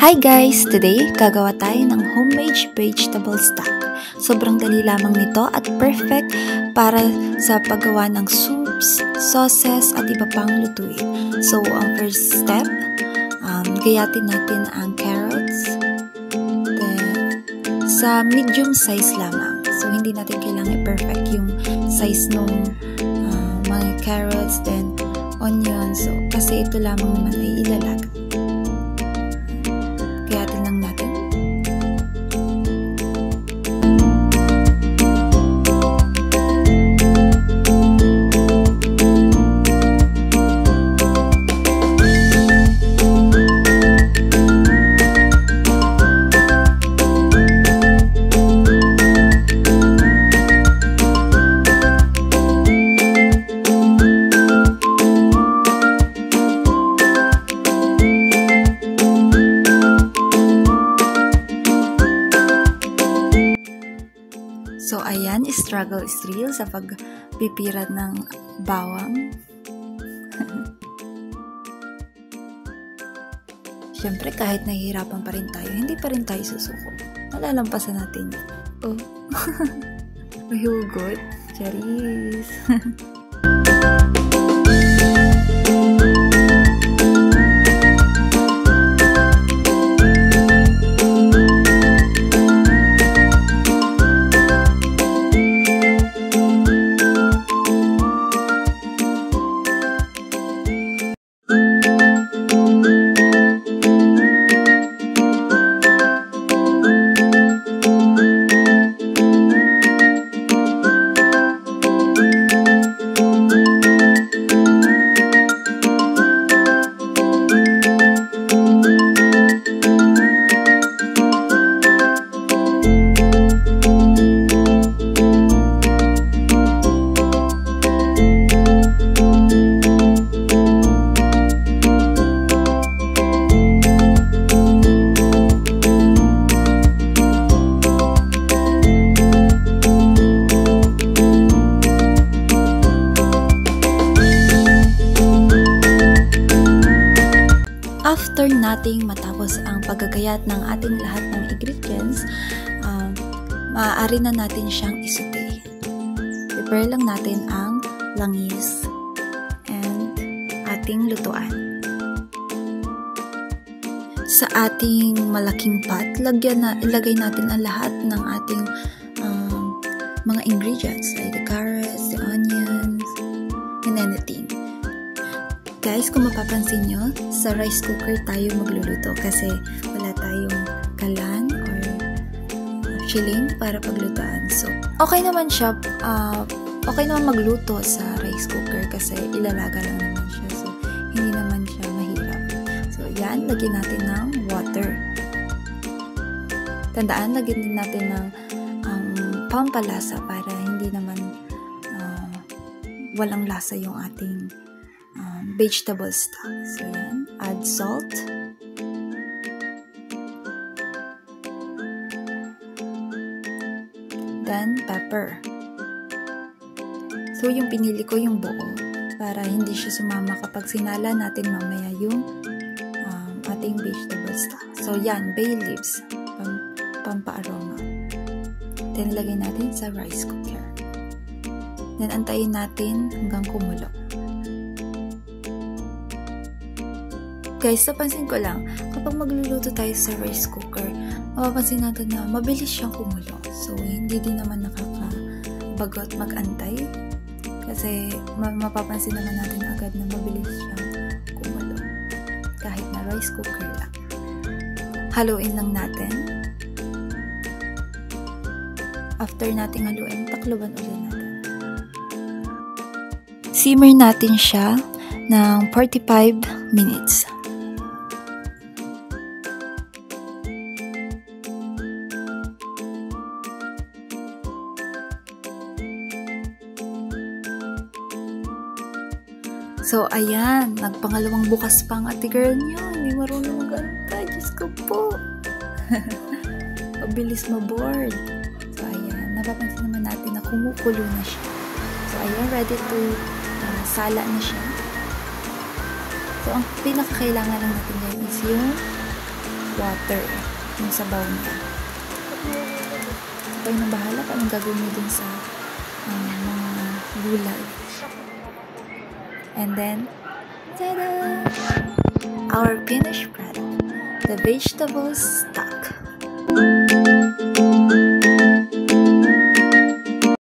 Hi guys! Today, gagawa tayo ng homemade vegetable stock. Sobrang dali lamang nito at perfect para sa paggawa ng soups, sauces at iba pang lutuin. So, ang first step, gayatin natin ang carrots. Then, sa medium size lamang. So, hindi natin kailangan i-perfect yung size ng mga carrots, then onions. So, kasi ito lamang naman ay ilalaga. Gayatin lang natin. So, ayan, struggle is real sa pagpipirad ng bawang. Siyempre, kahit nahihirapan pa rin tayo, hindi pa rin tayo susuko. Malalampasan natin yan. Oh, mahugot. Charis. After nating matapos ang paggagayat ng ating lahat ng ingredients, maaari na natin siyang isute. Prepare lang natin ang langis and ating lutuan. Sa ating malaking pot, ilagay natin ang lahat ng ating mga ingredients like the carrots, the onions, and anything. Guys, kung mapapansin nyo, sa rice cooker tayo magluluto kasi wala tayong kalan or chilling para paglutuan. So, okay naman siya, okay naman magluto sa rice cooker kasi ilalaga lang naman siya. So, hindi naman siya mahirap. So, yan, lagyan natin ng water. Tandaan, lagyan din natin ng pampalasa para hindi naman walang lasa yung ating vegetable stock. So, yan. Add salt. Then, pepper. So, yung pinili ko yung buo para hindi siya sumama kapag sinala natin mamaya yung ating vegetable stock. So, yan. Bay leaves. Pampa-aroma. Then, lagay natin sa rice cooker. Then, antayin natin hanggang kumulo. Guys, napansin ko lang, kapag magluluto tayo sa rice cooker, mapapansin natin na mabilis siyang kumulo. So, hindi din naman nakakabagot mag-antay. Kasi, mapapansin naman natin agad na mabilis siyang kumulo. Kahit na rice cooker lang. Haluin lang natin. After nating haluin, takluban ulit natin. Simmer natin siya ng 45 minutes. So, ayan. Nagpangalawang bukas pa ang ate girl niyo. Hindi marunong mag-antay. Diyos ko po. Pabilis ma-board. So, ayan. Napapansin naman natin na kumukulo na siya. So, ayan. Ready to sala na siya. So, ang pinakakailangan lang natin ngayon is yung water. Yung sabaw niya. So, kayo nang bahala kung anong gagawin niyo dun sa mga gulay. And then, tada! Our finished product, the vegetable stock.